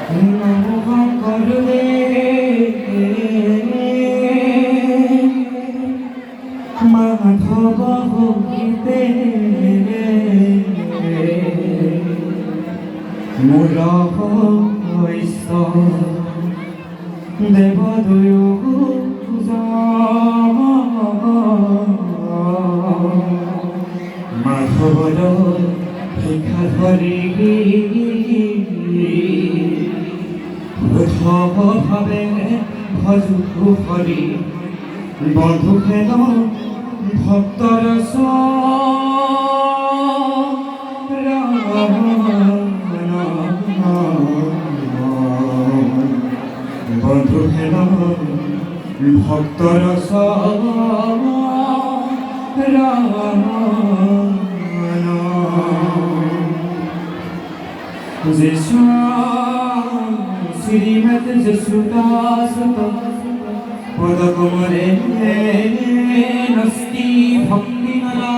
নমঃ করুণে মাধব হইতে মূল হৈছ দেবদয় মাধৱৰ শিখা ধৰি ভাৱে ভজু হৰি বন্ধু খেল ভক্তৰ বন্ধু খেল ভক্তৰ যিশু শ্রীমত যশোদাস পদ কমলে নস্তি ভক্তি নলা